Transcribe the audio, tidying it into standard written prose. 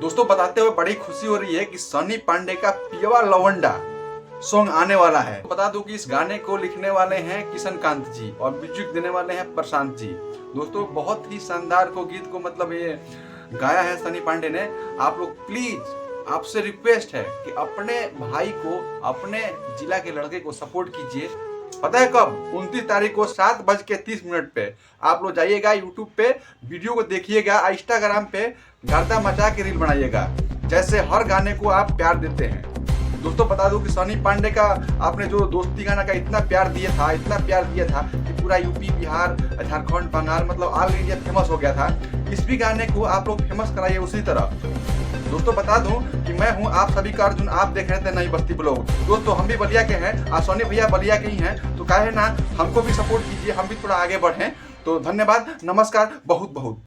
दोस्तों बताते हुए बड़ी खुशी हो रही है कि सनी पांडे का पियवा लवंडा सॉन्ग आने वाला है। बता दूं कि इस गाने को लिखने वाले हैं किशन कांत जी और म्यूजिक देने वाले हैं प्रशांत जी। दोस्तों बहुत ही शानदार को गीत को मतलब ये गाया है सनी पांडे ने। आप लोग प्लीज आपसे रिक्वेस्ट है कि अपने भाई को, अपने जिला के लड़के को सपोर्ट कीजिए। पता है कब? 29 तारीख को 7:30 पे आप लोग जाइएगा यूट्यूब पे, वीडियो को देखिएगा, इंस्टाग्राम पे गर्दा मचा के रील बनाइएगा, जैसे हर गाने को आप प्यार देते हैं। दोस्तों बता दूं कि सनी पांडे का आपने जो दोस्ती गाना का इतना प्यार दिया था, इतना प्यार दिया था कि पूरा यूपी, बिहार, झारखंड, बंगाल मतलब ऑल इंडिया फेमस हो गया था। इस भी गाने को आप लोग फेमस कराइए उसी तरह। दोस्तों बता दूं कि मैं हूं आप सभी का अर्जुन, आप देख रहे थे नई बस्ती ब्लॉग। दोस्तों हम भी बलिया के हैं और सोनी भैया बलिया के ही हैं, तो काहे ना हमको भी सपोर्ट कीजिए, हम भी थोड़ा आगे बढ़ें। तो धन्यवाद, नमस्कार, बहुत बहुत।